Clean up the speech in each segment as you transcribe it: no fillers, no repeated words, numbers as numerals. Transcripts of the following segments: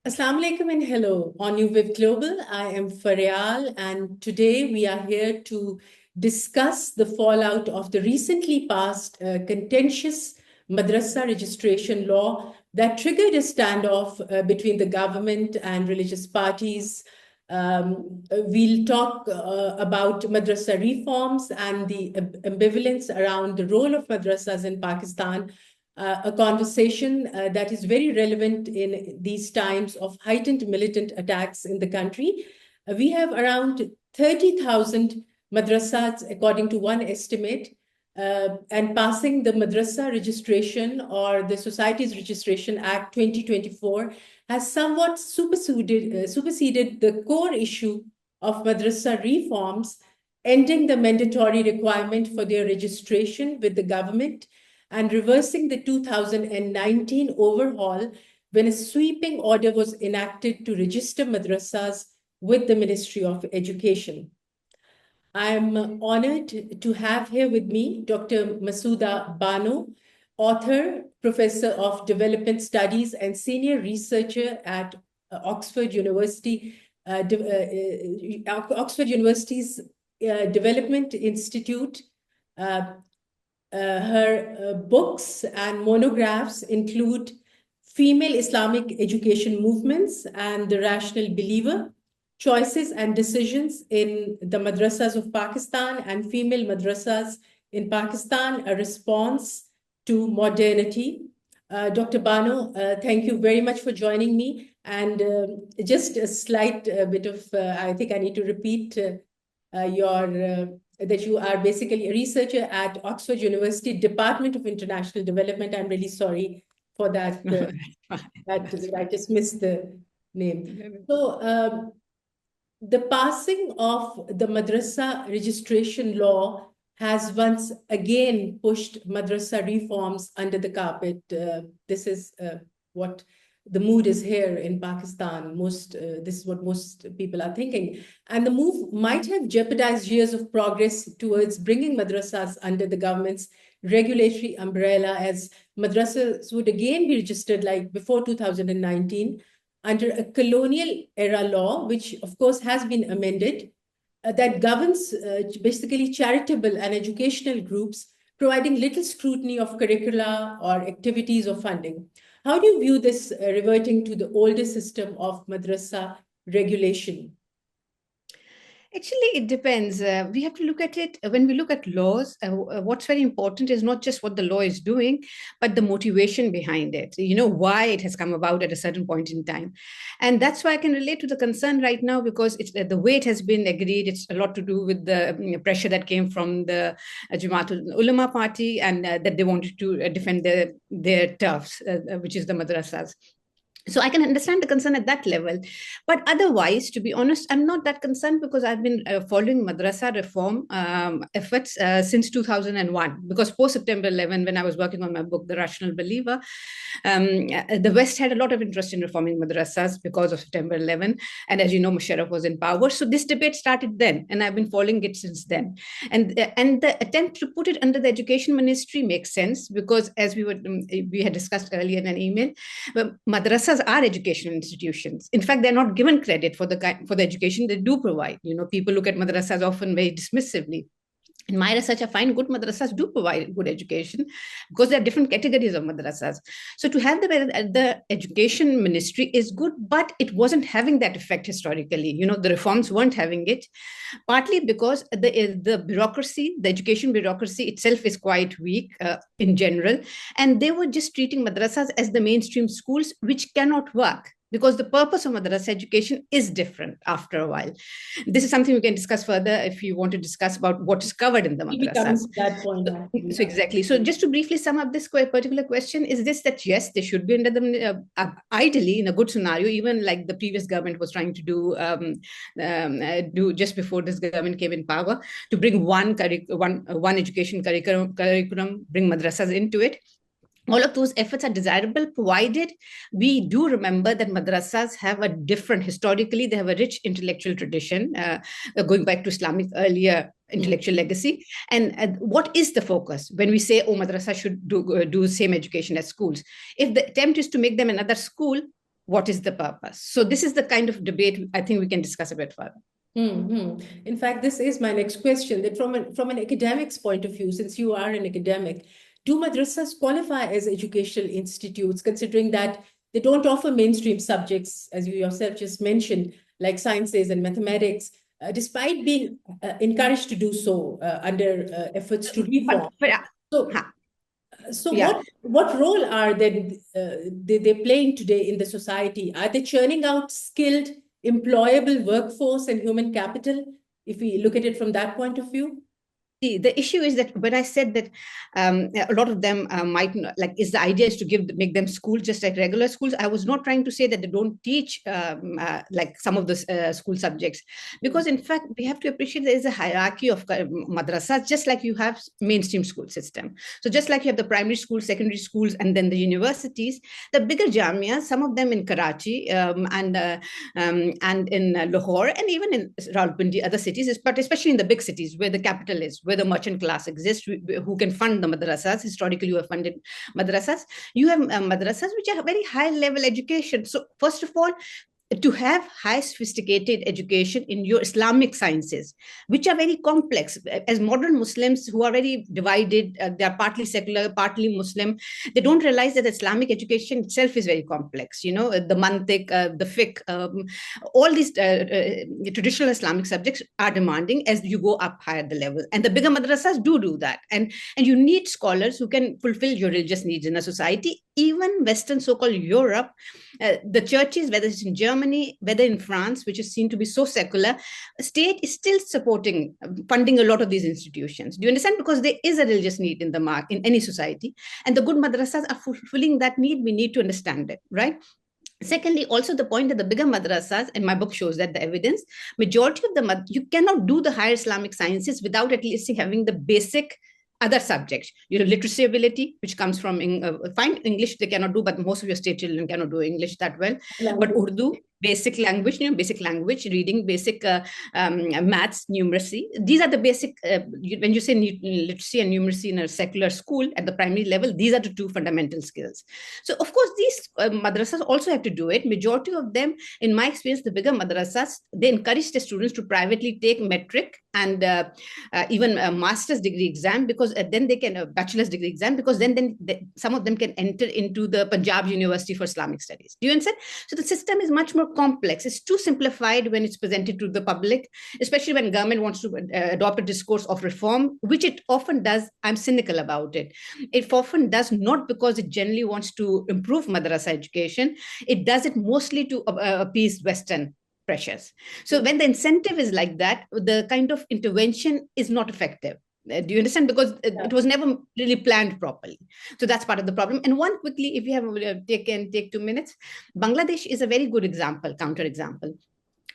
Assalamu alaikum and hello. On New Wave Global, I am Faryal, and today we are here to discuss the fallout of the recently passed contentious Madrasa Registration Law that triggered a standoff between the government and religious parties. We'll talk about madrasa reforms and the ambivalence around the role of madrasas in Pakistan, a conversation that is very relevant in these times of heightened militant attacks in the country. We have around 30,000 madrasas, according to one estimate, and passing the Madrasa Registration or the Societies Registration Act 2024 has somewhat superseded the core issue of madrasa reforms, ending the mandatory requirement for their registration with the government and reversing the 2019 overhaul when a sweeping order was enacted to register madrasas with the Ministry of Education. I'm honored to have here with me Dr. Masooda Bano, author, professor of development studies, and senior researcher at Oxford University, Oxford University's Development Institute. Her books and monographs include Female Islamic Education Movements and the Rational Believer, Choices and Decisions in the Madrasas of Pakistan and Female Madrasas in Pakistan, a Response to Modernity. Dr. Bano, thank you very much for joining me. And just a slight bit of, I think I need to repeat that you are basically a researcher at Oxford University Department of International Development. I'm really sorry for that. I just missed the name. So the passing of the Madrasa Registration Law has once again pushed madrasa reforms under the carpet. This is what the mood is here in Pakistan. This is what most people are thinking. And the move might have jeopardized years of progress towards bringing madrasas under the government's regulatory umbrella, as madrasas would again be registered like before 2019 under a colonial era law, which of course has been amended, that governs basically charitable and educational groups, providing little scrutiny of curricula or activities or funding. How do you view this reverting to the older system of madrasa regulation? Actually, it depends. We have to look at it when we look at laws. What's very important is not just what the law is doing, but the motivation behind it. You know, why it has come about at a certain point in time. And that's why I can relate to the concern right now, because it's the way it has been agreed. It's a lot to do with the pressure that came from the Jamaatul Ulama party, and that they wanted to defend their turfs, which is the madrasas. So I can understand the concern at that level. But otherwise, to be honest, I'm not that concerned, because I've been following madrasa reform efforts since 2001. Because post-September 11, when I was working on my book, The Rational Believer, the West had a lot of interest in reforming madrasas because of September 11. And as you know, Musharraf was in power. So this debate started then, and I've been following it since then. And the attempt to put it under the education ministry makes sense, because as we had discussed earlier in an email, madrasas are educational institutions. In fact, they're not given credit for the education they do provide. You know, people look at madrasas often very dismissively. In my research, I find good madrasas do provide good education, because there are different categories of madrasas. So to have the education ministry is good, but it wasn't having that effect historically. You know, the reforms weren't having it, partly because the bureaucracy, the education bureaucracy itself is quite weak in general. And they were just treating madrasas as the mainstream schools, which cannot work, because the purpose of madrasa education is different after a while. This is something we can discuss further if you want to discuss about what is covered in the madrasas. That point, so exactly. So just to briefly sum up this particular question is this, that yes, they should be under the, ideally in a good scenario, even like the previous government was trying to do just before this government came in power, to bring one education curriculum, bring madrasas into it. All of those efforts are desirable, provided we do remember that madrasas have a different, historically, they have a rich intellectual tradition, going back to Islamic earlier intellectual legacy. And what is the focus when we say, oh, madrasa should do same education as schools? If the attempt is to make them another school, what is the purpose? So this is the kind of debate I think we can discuss a bit further. In fact, this is my next question, that from an academic's point of view, since you are an academic, do madrasas qualify as educational institutes, considering that they don't offer mainstream subjects, as you yourself just mentioned, like sciences and mathematics, despite being encouraged to do so under efforts to reform? So yeah. what role are they playing today in the society? Are they churning out skilled, employable workforce and human capital, if we look at it from that point of view? The issue is that when I said that a lot of them might not, like, is the idea is to make them schools just like regular schools. I was not trying to say that they don't teach like some of the school subjects, because in fact we have to appreciate there is a hierarchy of madrasas, just like you have mainstream school system. So just like you have the primary schools, secondary schools, and then the universities, the bigger jamias, some of them in Karachi and in Lahore, and even in Rawalpindi, other cities, but especially in the big cities where the capital is, where the merchant class exists, who can fund the madrasas. Historically, you have funded madrasas. You have madrasas which are very high level education. So first of all, to have high sophisticated education in your Islamic sciences, which are very complex. As modern Muslims who are very divided, they are partly secular, partly Muslim, they don't realize that Islamic education itself is very complex. You know, the mantiq, the fiqh, all these traditional Islamic subjects are demanding as you go up higher the level. And the bigger madrasas do that. And you need scholars who can fulfill your religious needs in a society. Even Western so-called Europe, the churches, whether it's in Germany, whether in France, which is seen to be so secular, state is still supporting, funding a lot of these institutions. Do you understand? Because there is a religious need in in any society, and the good madrasas are fulfilling that need. We need to understand it, right? Secondly, also the point that the bigger madrasas, and my book shows that the evidence, majority of you cannot do the higher Islamic sciences without at least having the basic other subjects, literacy ability, which comes from fine English they cannot do, but most of your state children cannot do English that well. But Urdu, basic language, basic language reading, basic maths, numeracy. These are the basic. When you say literacy and numeracy in a secular school at the primary level, these are the two fundamental skills. So of course these madrasas also have to do it. Majority of them, in my experience, the bigger madrasas, they encourage the students to privately take metric and even a master's degree exam, because then they can a bachelor's degree exam, because then some of them can enter into the Punjab University for Islamic Studies. Do you understand? So the system is much more complex. It's too simplified when it's presented to the public, especially when government wants to adopt a discourse of reform, which it often does. I'm cynical about it. It often does not because it generally wants to improve madrasa education. It does it mostly to appease Western pressures. So when the incentive is like that, the kind of intervention is not effective. Do you understand? Because it was never really planned properly. So that's part of the problem. And one quickly, if you have take 2 minutes, Bangladesh is a very good example, counter example.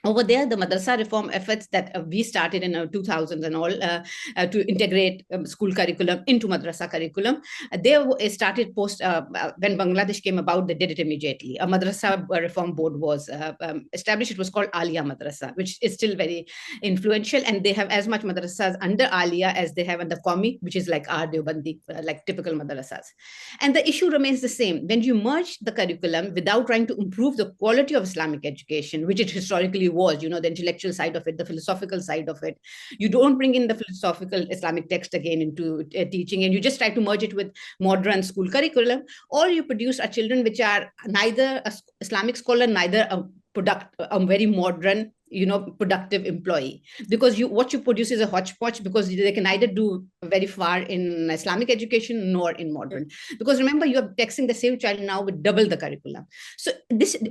Over there, the madrasa reform efforts that we started in 2000s and all to integrate school curriculum into madrasa curriculum, they started post when Bangladesh came about. They did it immediately. A madrasa reform board was established. It was called Alia Madrasa, which is still very influential, and they have as much madrasas under Alia as they have under Qawmi, which is like our Deobandi, like typical madrasas. And the issue remains the same. When you merge the curriculum without trying to improve the quality of Islamic education, which it historically was, the intellectual side of it, the philosophical side of it, you don't bring in the philosophical Islamic text again into teaching, and you just try to merge it with modern school curriculum. All you produce are children which are neither a Islamic scholar, neither a very modern, productive employee, because what you produce is a hodgepodge, because they can neither do very far in Islamic education nor in modern. Because remember, you are taxing the same child now with double the curriculum. So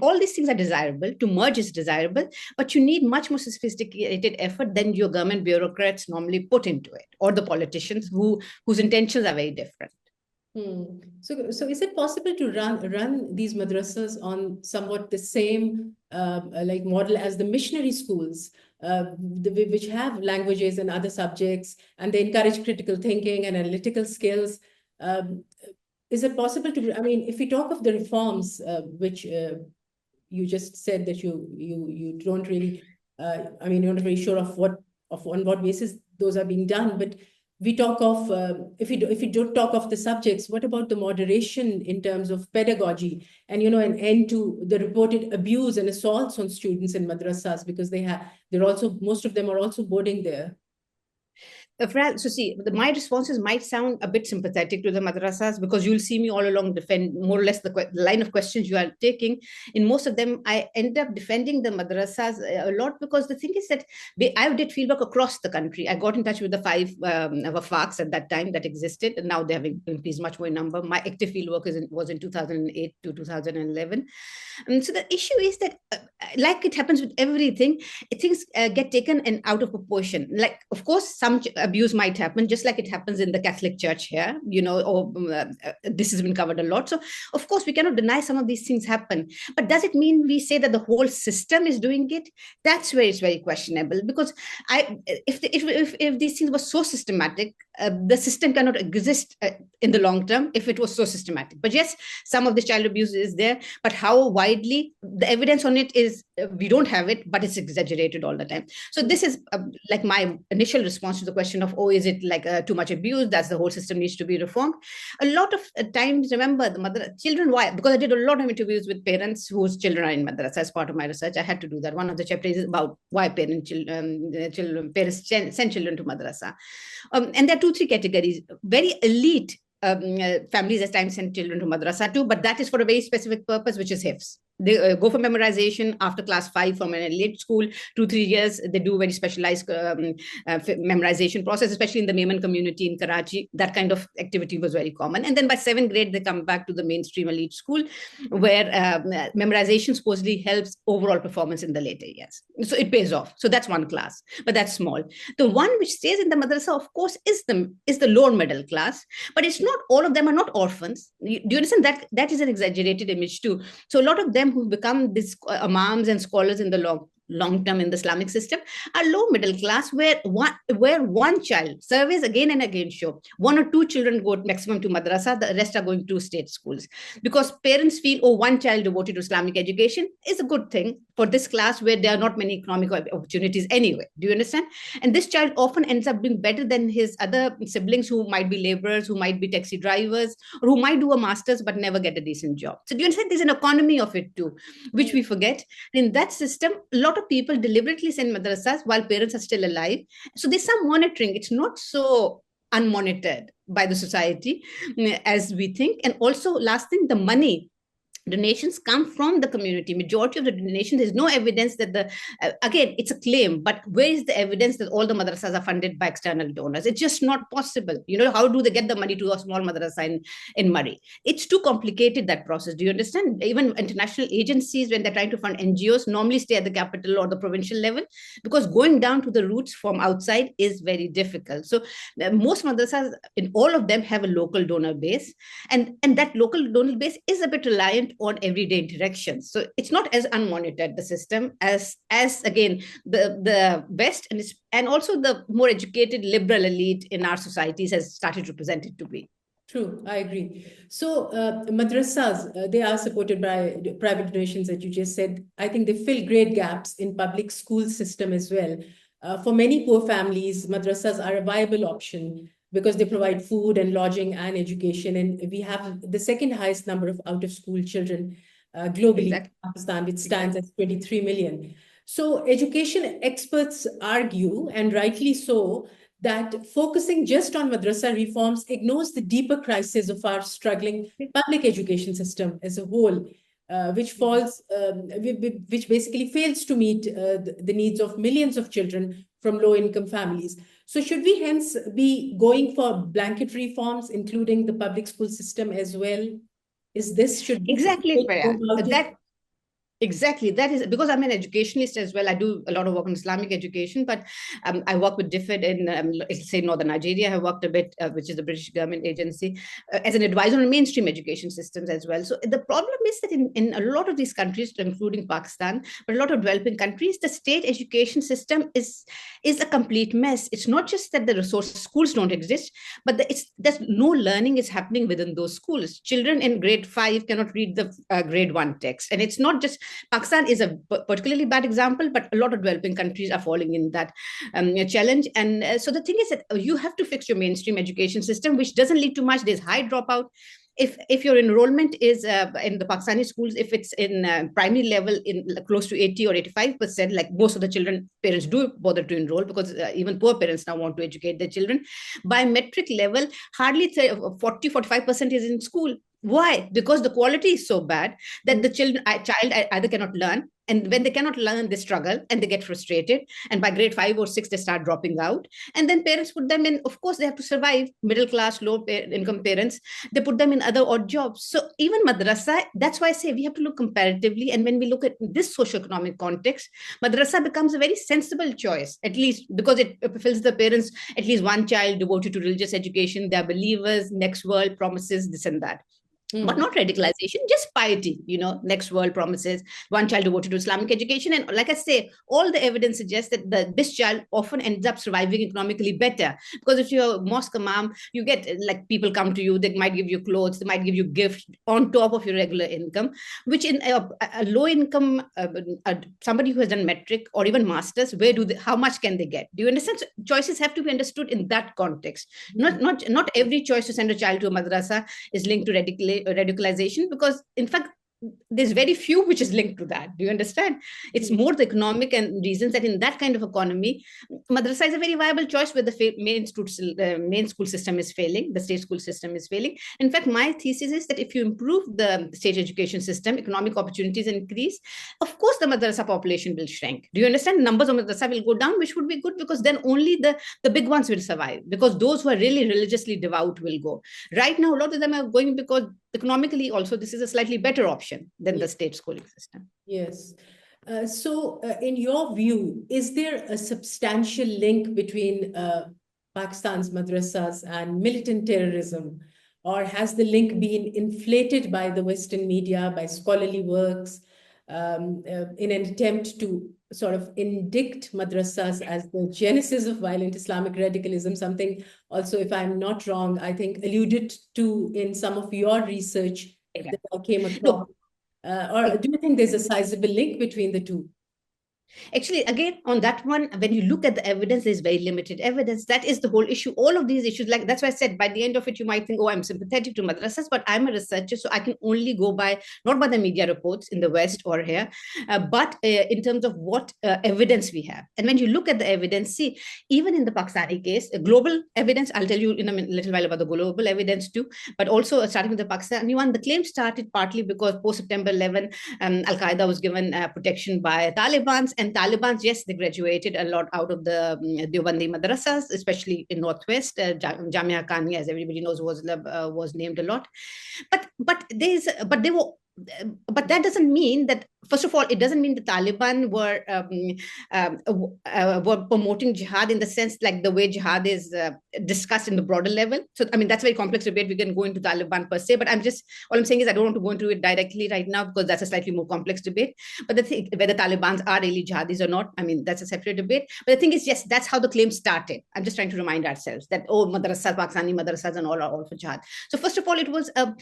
all these things are desirable. To merge is desirable, but you need much more sophisticated effort than your government bureaucrats normally put into it, or the politicians whose intentions are very different. So is it possible to run these madrasas on somewhat the same like model as the missionary schools, which have languages and other subjects, and they encourage critical thinking and analytical skills? Is it possible to? I mean, if we talk of the reforms, which you just said that you don't really, I mean, you're not very sure of on what basis those are being done, but we talk of, if we don't talk of the subjects, what about the moderation in terms of pedagogy and, an end to the reported abuse and assaults on students in madrasas, because they're also, most of them are also boarding there. So see, my responses might sound a bit sympathetic to the madrasas, because you'll see me all along defend more or less the line of questions you are taking. In most of them, I end up defending the madrasas a lot, because the thing is that I did fieldwork across the country. I got in touch with the 5 wafaks at that time that existed, and now they have increased much more in number. My active fieldwork was in 2008 to 2011. And so the issue is that, like it happens with everything, things get taken and out of proportion. Like, of course, some abuse might happen, just like it happens in the Catholic Church here, or this has been covered a lot. So, of course, we cannot deny some of these things happen. But does it mean we say that the whole system is doing it? That's where it's very questionable. Because if these things were so systematic, the system cannot exist in the long term if it was so systematic. But yes, some of the child abuse is there, but how widely, the evidence on it is, we don't have it, but it's exaggerated all the time. So this is like my initial response to the question of, is it like too much abuse? That's the whole system needs to be reformed. A lot of times, remember, children, why? Because I did a lot of interviews with parents whose children are in madrasa as part of my research. I had to do that. One of the chapters is about why parents send children to madrasa. And there are 2-3 categories. Very elite families at times send children to madrasa too, but that is for a very specific purpose, which is hifz. They go for memorization after class 5 from an elite school, 2-3 years. They do very specialized memorization process, especially in the Memon community in Karachi. That kind of activity was very common. And then by 7th grade, they come back to the mainstream elite school, where memorization supposedly helps overall performance in the later years. So it pays off. So that's one class, but that's small. The one which stays in the madrasa, of course, is the lower middle class, but it's not, all of them are not orphans. Do you understand that? That is an exaggerated image too. So a lot of them who become these imams and scholars in the long term in the Islamic system are low middle class, where one child, surveys again and again show 1 or 2 children go maximum to madrasa, the rest are going to state schools, because parents feel, one child devoted to Islamic education is a good thing for this class, where there are not many economic opportunities anyway. Do you understand? And this child often ends up doing better than his other siblings, who might be laborers, who might be taxi drivers, or who might do a master's but never get a decent job. So do you understand? There's an economy of it too, which we forget. In that system, a lot of people deliberately send madrasas while parents are still alive. So there's some monitoring. It's not so unmonitored by the society as we think. And also, last thing, the money donations come from the community. Majority of the donations, there's no evidence that again, it's a claim, but where is the evidence that all the madrasas are funded by external donors? It's just not possible. How do they get the money to a small madrasa in Murray? It's too complicated, that process. Do you understand? Even international agencies, when they're trying to fund NGOs, normally stay at the capital or the provincial level, because going down to the roots from outside is very difficult. So most madrasas, in all of them, have a local donor base, and that local donor base is a bit reliant on everyday interactions. So it's not as unmonitored, the system, as again, the West and also the more educated liberal elite in our societies has started to present it to be. True, I agree. So madrasas, they are supported by private donations, that you just said. I think they fill great gaps in public school system as well. For many poor families, madrasas are a viable option, because they provide food and lodging and education. And we have the second highest number of out-of-school children globally, in Pakistan, which stands at 23 million. So education experts argue, and rightly so, that focusing just on madrasa reforms ignores the deeper crisis of our struggling public education system as a whole, which basically fails to meet the needs of millions of children from low-income families. So should we hence be going for blanket reforms, including the public school system as well? Should exactly, Exactly. That is because I'm an educationalist as well. I do a lot of work on Islamic education, but I work with DFID in, say, northern Nigeria. I worked a bit, which is the British government agency, as an advisor on mainstream education systems as well. So the problem is that in a lot of these countries, including Pakistan, but a lot of developing countries, the state education system is a complete mess. It's not just that the resource schools don't exist, but there's no learning is happening within those schools. Children in grade 5 cannot read the grade 1 text. And it's not just Pakistan is a particularly bad example, but a lot of developing countries are falling in that challenge. And so the thing is that you have to fix your mainstream education system, which doesn't lead to much. There's high dropout. If your enrollment is in the Pakistani schools, if it's in primary level in close to 80 or 85%, like most of the children, parents do bother to enroll because even poor parents now want to educate their children. By metric level, hardly 40-45% is in school. Why? Because the quality is so bad that the child either cannot learn, and when they cannot learn, they struggle and they get frustrated. And by grade 5 or 6, they start dropping out. And then parents put them in, of course, they have to survive. Middle class, low income parents, they put them in other odd jobs. So even madrasa, that's why I say we have to look comparatively. And when we look at this socioeconomic context, madrasa becomes a very sensible choice, at least because it fulfills the parents, at least one child devoted to religious education. They are believers, next world promises, this and that. But not radicalization, just piety, next world promises, one child devoted to Islamic education. And like I say, all the evidence suggests that this child often ends up surviving economically better. Because if you're a mosque imam, you get like people come to you, they might give you clothes, they might give you gifts on top of your regular income, which in a low income, somebody who has done metric or even masters, how much can they get? Do you understand? So choices have to be understood in that context. Not every choice to send a child to a madrasa is linked to radicalization, because in fact there's very few which is linked to that. Do you understand? It's more the economic and reasons that in that kind of economy, madrasa is a very viable choice where the main school system is failing, the state school system is failing. In fact, my thesis is that if you improve the state education system, economic opportunities increase, of course the madrasa population will shrink. Do you understand? Numbers of madrasa will go down, which would be good, because then only the big ones will survive, because those who are really religiously devout will go. Right now, a lot of them are going because economically also this is a slightly better option than the state schooling system. Yes. So in your view, is there a substantial link between Pakistan's madrasas and militant terrorism? Or has the link been inflated by the Western media, by scholarly works, in an attempt to sort of indict madrasas as the genesis of violent Islamic radicalism, something also, if I'm not wrong, I think alluded to in some of your research that I came across. Or do you think there's a sizable link between the two? Actually, again, on that one, when you look at the evidence, there's very limited evidence. That is the whole issue. All of these issues, like that's why I said, by the end of it, you might think, oh, I'm sympathetic to madrasas, but I'm a researcher, so I can only go by, not by the media reports in the West or here, but in terms of what evidence we have. And when you look at the evidence, see, even in the Pakistani case, global evidence, I'll tell you in a little while about the global evidence too, but also starting with the Pakistani one, the claim started partly because post-September 11, Al-Qaeda was given protection by Taliban. And Taliban, yes, they graduated a lot out of the Deobandi madrasas, especially in Northwest. Jamia Khania, as everybody knows, was named a lot. But that doesn't mean that. First of all, it doesn't mean the Taliban were promoting jihad in the sense like the way jihad is discussed in the broader level. So, I mean, that's a very complex debate. We can go into Taliban per se, but all I'm saying is I don't want to go into it directly right now because that's a slightly more complex debate. But the thing, whether Talibans are really jihadis or not, I mean, that's a separate debate. But the thing is, yes, that's how the claim started. I'm just trying to remind ourselves that, madrasas, Pakistani madrasas and all are all for jihad. So first of all, it was a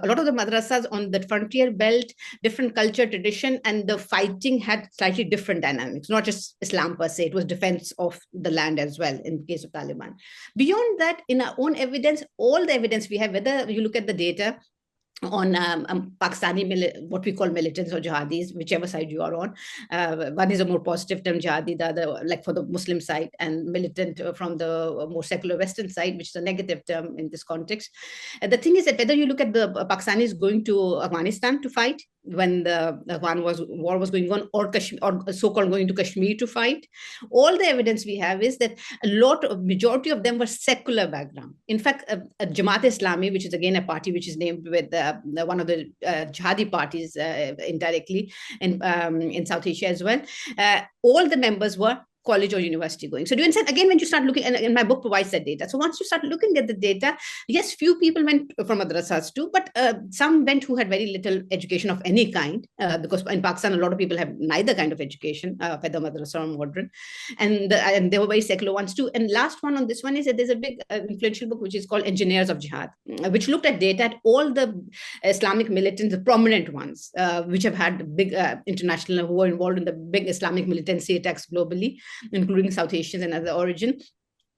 lot of the madrasas on the frontier belt, different culture, tradition, and the fighting had slightly different dynamics, not just Islam per se. It was defense of the land as well in the case of Taliban. Beyond that, in our own evidence, all the evidence we have, whether you look at the data on Pakistani, what we call militants or jihadis, whichever side you are on. One is a more positive term, jihadi, the other, like for the Muslim side, and militant from the more secular Western side, which is a negative term in this context. The thing is that whether you look at the Pakistanis going to Afghanistan to fight when the war was going on, or so-called going to Kashmir to fight, all the evidence we have is that majority of them were secular background. In fact, Jamaat-e-Islami, which is again a party which is named with one of the jihadi parties indirectly in South Asia as well, all the members were college or university going. So do you understand? Again, when you start looking, and my book provides that data. So once you start looking at the data, yes, few people went from madrasas too, but some went who had very little education of any kind, because in Pakistan, a lot of people have neither kind of education, whether madrasa or modern, and they were very secular ones too. And last one on this one is that there's a big influential book which is called Engineers of Jihad, which looked at data at all the Islamic militants, the prominent ones, which have had big international, who are involved in the big Islamic militancy attacks globally, including South Asians and other origin.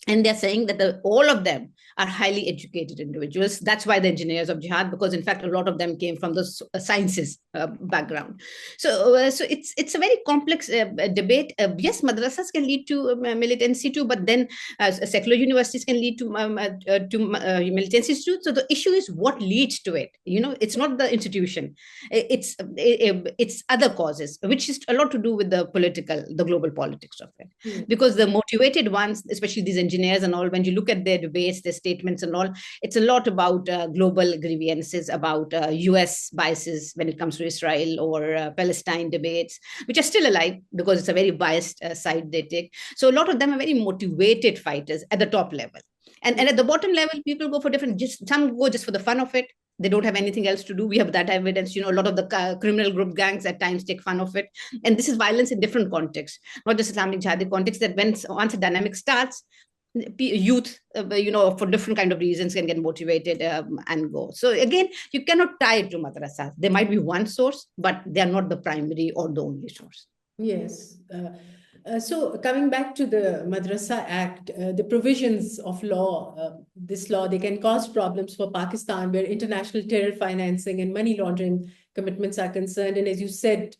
And they're saying that all of them are highly educated individuals. That's why the engineers of jihad, because in fact a lot of them came from the sciences background. So it's a very complex debate. Yes, madrasas can lead to militancy too, but then secular universities can lead to militancy too. So the issue is what leads to it. It's not the institution. It's other causes, which is a lot to do with the global politics of it. Because the motivated ones, especially these engineers and all, when you look at their debates, their statements and all, it's a lot about global grievances, about US biases when it comes to Israel or Palestine debates, which are still alive because it's a very biased side they take. So a lot of them are very motivated fighters at the top level. And at the bottom level, people go for different, some go just for the fun of it. They don't have anything else to do. We have that evidence. A lot of the criminal group gangs at times take fun of it. And this is violence in different contexts, not just Islamic jihadi context, that once a dynamic starts, youth, for different kind of reasons can get motivated and go. So again, you cannot tie it to madrasas. There might be one source, but they are not the primary or the only source. Yes. So coming back to the Madrasa Act, the provisions of law, this law, they can cause problems for Pakistan, where international terror financing and money laundering commitments are concerned. And as you said,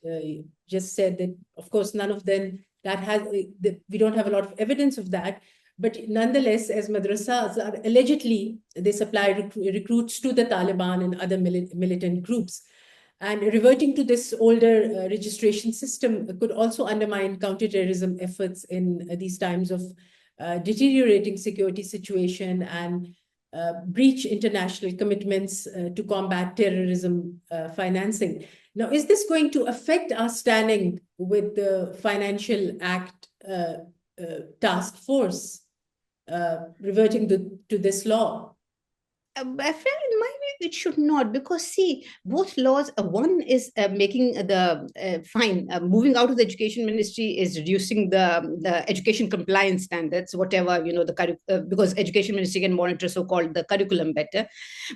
just said that, of course, none of them we don't have a lot of evidence of that. But nonetheless, as madrasas are allegedly, they supply recruits to the Taliban and other militant groups. And reverting to this older registration system could also undermine counterterrorism efforts in these times of deteriorating security situation and breach international commitments to combat terrorism financing. Now, is this going to affect our standing with the Financial Act task force reverting to this law? I feel in my view it should not, because see, both laws, one is making the fine, moving out of the education ministry is reducing the education compliance standards, whatever, because education ministry can monitor so-called the curriculum better.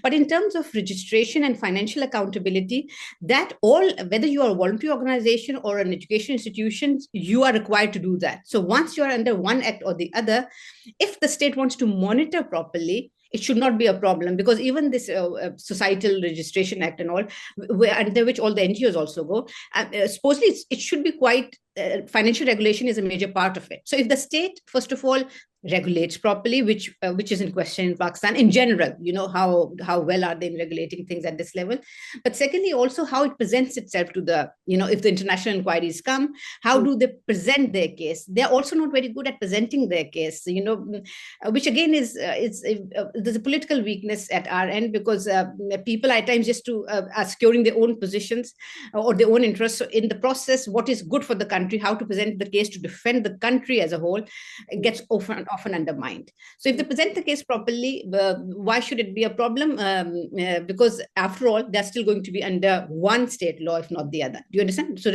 But in terms of registration and financial accountability, that all, whether you are a voluntary organization or an education institution, you are required to do that. So once you are under one act or the other, if the state wants to monitor properly, it should not be a problem, because even this Societal Registration Act and all, under which all the NGOs also go, supposedly it should be quite, financial regulation is a major part of it. So if the state, first of all, regulates properly, which is in question in Pakistan in general, how well are they in regulating things at this level, but secondly also how it presents itself to the, if the international inquiries come, how do they present their case? They're also not very good at presenting their case, which again is there's a political weakness at our end, because people at times just are securing their own positions or their own interests. So in the process, what is good for the country, how to present the case to defend the country as a whole, it gets often undermined. So if they present the case properly, why should it be a problem? Because after all, they're still going to be under one state law, if not the other. Do you understand? So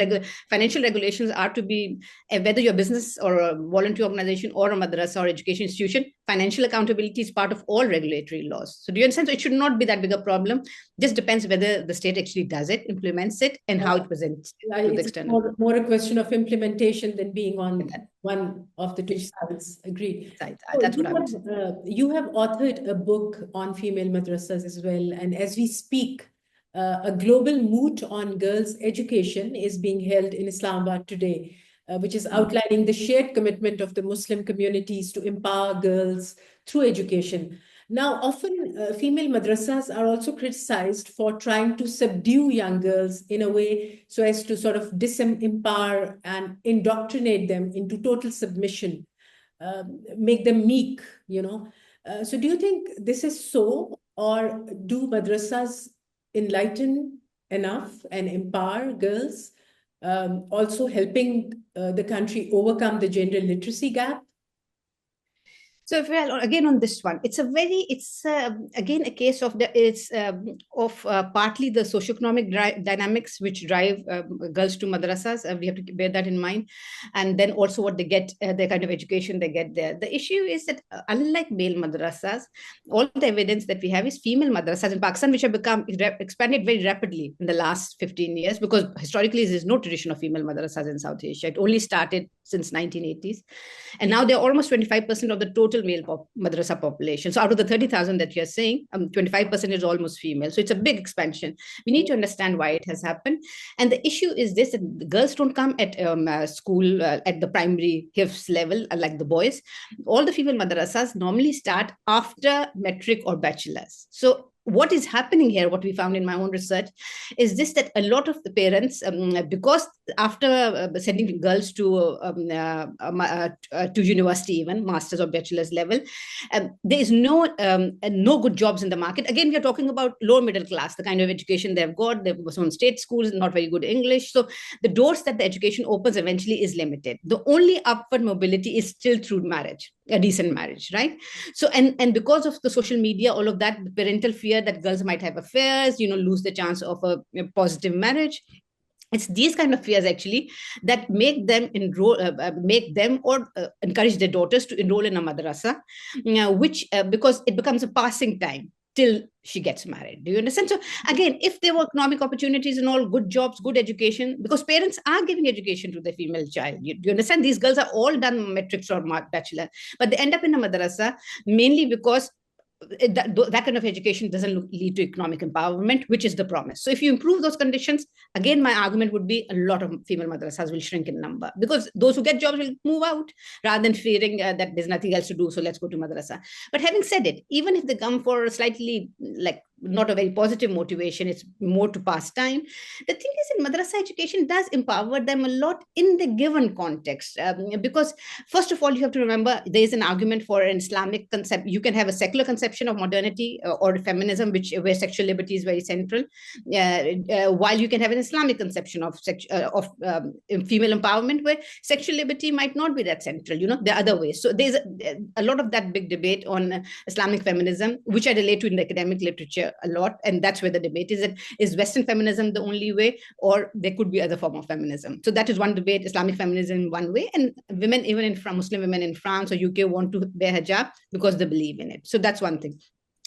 financial regulations are to be, whether you're a business or a voluntary organization or a madrasa or education institution, financial accountability is part of all regulatory laws. So do you understand? So it should not be that big a problem. Just depends whether the state actually does it, implements it, and how it presents to the external. More a question of implementation than being on one of the two sides. Agreed. That's what I would say. You have authored a book on female madrasas as well. And as we speak, a global moot on girls' education is being held in Islamabad today, which is outlining the shared commitment of the Muslim communities to empower girls through education. Now, often female madrasas are also criticized for trying to subdue young girls in a way so as to sort of disempower and indoctrinate them into total submission, make them meek, So do you think this is so, or do madrasas enlighten enough and empower girls also helping the country overcome the gender literacy gap? So if again on this one, it's again a case of partly the socioeconomic dynamics which drive girls to madrasas. We have to bear that in mind, and then also what they get, the kind of education they get there. The issue is that unlike male madrasas, all the evidence that we have is female madrasas in Pakistan, which have become expanded very rapidly in the last 15 years, because historically there is no tradition of female madrasas in South Asia. It only started since 1980s. And now they're almost 25% of the total male madrasa population. So out of the 30,000 that you're saying, 25% is almost female. So it's a big expansion. We need to understand why it has happened. And the issue is this, that the girls don't come at school at the primary hifz level like the boys. All the female madrasas normally start after metric or bachelor's. So what is happening here, what we found in my own research, is this, that a lot of the parents, because after sending girls to university, even master's or bachelor's level, there is no good jobs in the market. Again, we are talking about lower middle class, the kind of education they've got. They were on state schools, not very good English. So the doors that the education opens eventually is limited. The only upward mobility is still through marriage, a decent marriage, right? So and because of the social media, all of that, the parental fear that girls might have affairs, lose the chance of a positive marriage. It's these kind of fears actually that make them encourage their daughters to enroll in a madrasa, which because it becomes a passing time till she gets married. Do you understand? So again, if there were economic opportunities and all, good jobs, good education, because parents are giving education to their female child. Do you understand? These girls are all done matrics or bachelor, but they end up in a madrasa mainly because that kind of education doesn't lead to economic empowerment, which is the promise. So if you improve those conditions, again, my argument would be a lot of female madrasas will shrink in number, because those who get jobs will move out rather than fearing that there's nothing else to do, so let's go to madrasa. But having said it, even if they come for a slightly not a very positive motivation, it's more to pass time. The thing is, in madrasa education does empower them a lot in the given context, because first of all, you have to remember there is an argument for an Islamic concept. You can have a secular conception of modernity or feminism, where sexual liberty is very central, while you can have an Islamic conception of female empowerment, where sexual liberty might not be that central. There are other ways. So there's a lot of that big debate on Islamic feminism, which I relate to in the academic literature a lot, and that's where the debate is. Is Western feminism the only way, or there could be other form of feminism? So that is one debate. Islamic feminism in one way, and women, even in Muslim women in France or UK, want to wear hijab because they believe in it. So that's one thing.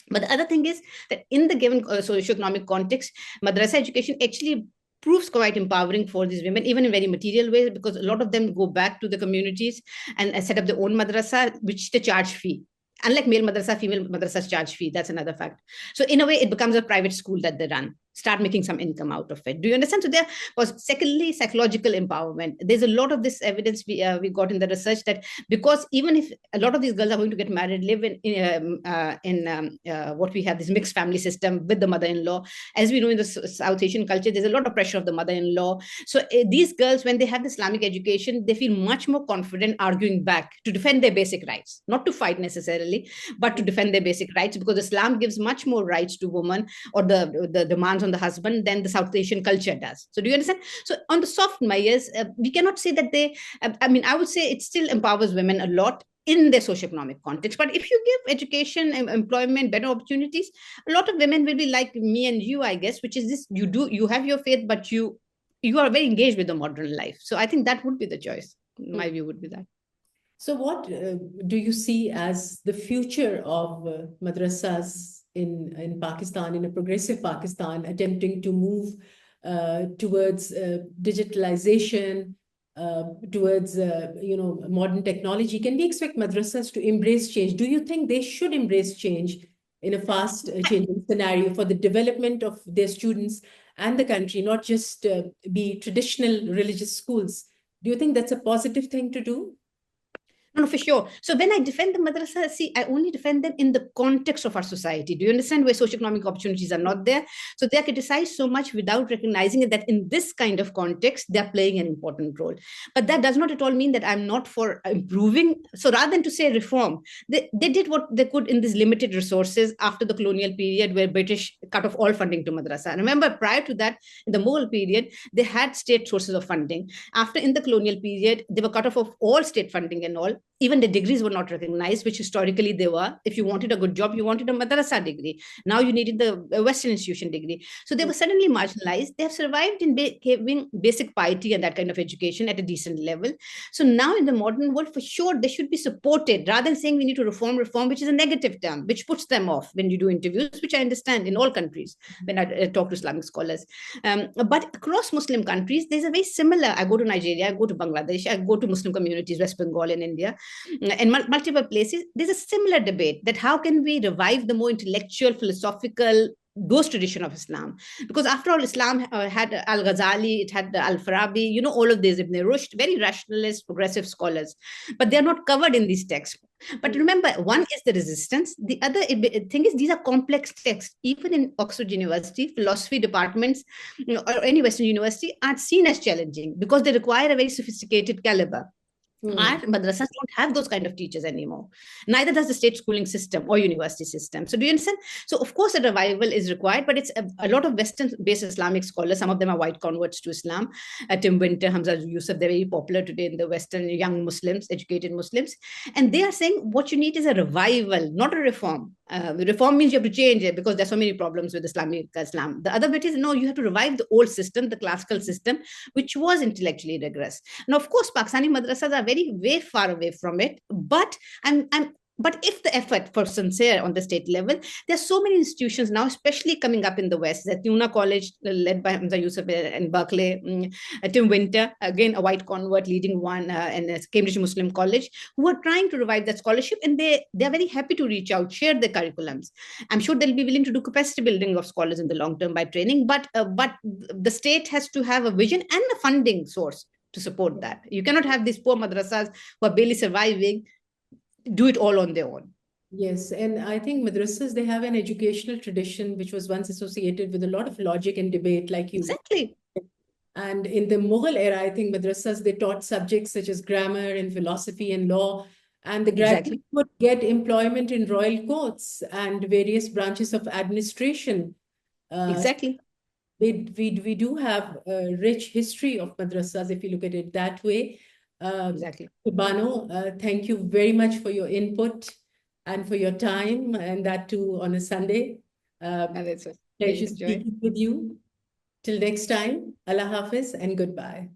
But the other thing is that in the given socioeconomic context, madrasa education actually proves quite empowering for these women, even in very material ways, because a lot of them go back to the communities and set up their own madrasa, which they charge fee. Unlike male madrasa, female madrasas charge fee. That's another fact. So in a way, it becomes a private school that they run. Start making some income out of it. Do you understand? So there was, secondly, psychological empowerment. There's a lot of this evidence we got in the research that because even if a lot of these girls are going to get married, live in what we have, this mixed family system with the mother-in-law. As we know, in the South Asian culture, there's a lot of pressure of the mother-in-law. So these girls, when they have the Islamic education, they feel much more confident arguing back to defend their basic rights, not to fight necessarily, but to defend their basic rights, because Islam gives much more rights to women, or the demands on the husband, than the South Asian culture does. So do you understand? So on the soft measures, we cannot say that they, I would say it still empowers women a lot in their socioeconomic context. But if you give education and employment, better opportunities, a lot of women will be like me and you, I guess, which is this: you have your faith, but you are very engaged with the modern life. So I think that would be the choice. My view would be that. So what do you see as the future of madrasas in Pakistan, in a progressive Pakistan, attempting to move towards digitalization, towards modern technology? Can we expect madrasas to embrace change? Do you think they should embrace change in a fast changing scenario for the development of their students and the country, not just be traditional religious schools? Do you think that's a positive thing to do? No, for sure. So when I defend the madrasa, see, I only defend them in the context of our society. Do you understand, where socioeconomic opportunities are not there? So they are criticized so much without recognizing it, that in this kind of context, they're playing an important role. But that does not at all mean that I'm not for improving. So rather than to say reform, they did what they could in these limited resources after the colonial period, where British cut off all funding to madrasa. And remember, prior to that, in the Mughal period, they had state sources of funding. After, in the colonial period, they were cut off of all state funding and all. Even the degrees were not recognized, which historically they were. If you wanted a good job, you wanted a madrasa degree. Now you needed the Western institution degree. So they were suddenly marginalized. They have survived in giving basic piety and that kind of education at a decent level. So now in the modern world, for sure, they should be supported, rather than saying we need to reform, which is a negative term, which puts them off when you do interviews, which I understand in all countries when I talk to Islamic scholars. But across Muslim countries, there's a very similar. I go to Nigeria, I go to Bangladesh, I go to Muslim communities, West Bengal in India, and multiple places. There's a similar debate that how can we revive the more intellectual, philosophical, those tradition of Islam, because after all, Islam had Al-Ghazali, it had Al-Farabi, all of these, Ibn Rushd, very rationalist, progressive scholars, but they're not covered in these texts. But remember, one is the resistance. The other thing is, these are complex texts. Even in Oxford University, philosophy departments, or any Western university, are seen as challenging because they require a very sophisticated caliber. Our madrasas don't have those kind of teachers anymore. Neither does the state schooling system or university system. So do you understand? So of course a revival is required, but it's a lot of Western-based Islamic scholars. Some of them are white converts to Islam. Tim Winter, Hamza Yusuf, they're very popular today in the Western young Muslims, educated Muslims. And they are saying what you need is a revival, not a reform. Reform means you have to change it because there's so many problems with Islam. The other bit is, no, you have to revive the old system, the classical system, which was intellectually rigorous. Now, of course, Pakistani madrasas are very way far away from it, but but if the effort for sincere on the state level, there's so many institutions now, especially coming up in the West, that Tuna College, led by Hamza Yusuf in Berkeley, Tim Winter, again, a white convert leading one, and Cambridge Muslim College, who are trying to revive that scholarship, and they're very happy to reach out, share their curriculums. I'm sure they'll be willing to do capacity building of scholars in the long term by training, but the state has to have a vision and a funding source to support that. You cannot have these poor madrasas who are barely surviving do it all on their own. Yes, and I think madrasas, they have an educational tradition which was once associated with a lot of logic and debate, like you. Exactly. And in the Mughal era, I think madrasas, they taught subjects such as grammar and philosophy and law, and the graduates would get employment in royal courts and various branches of administration. Exactly. We do have a rich history of madrasas if you look at it that way. Exactly. Bano, thank you very much for your input and for your time, and that too on a Sunday. And it's a pleasure speaking with you. Till next time, Allah Hafiz and goodbye.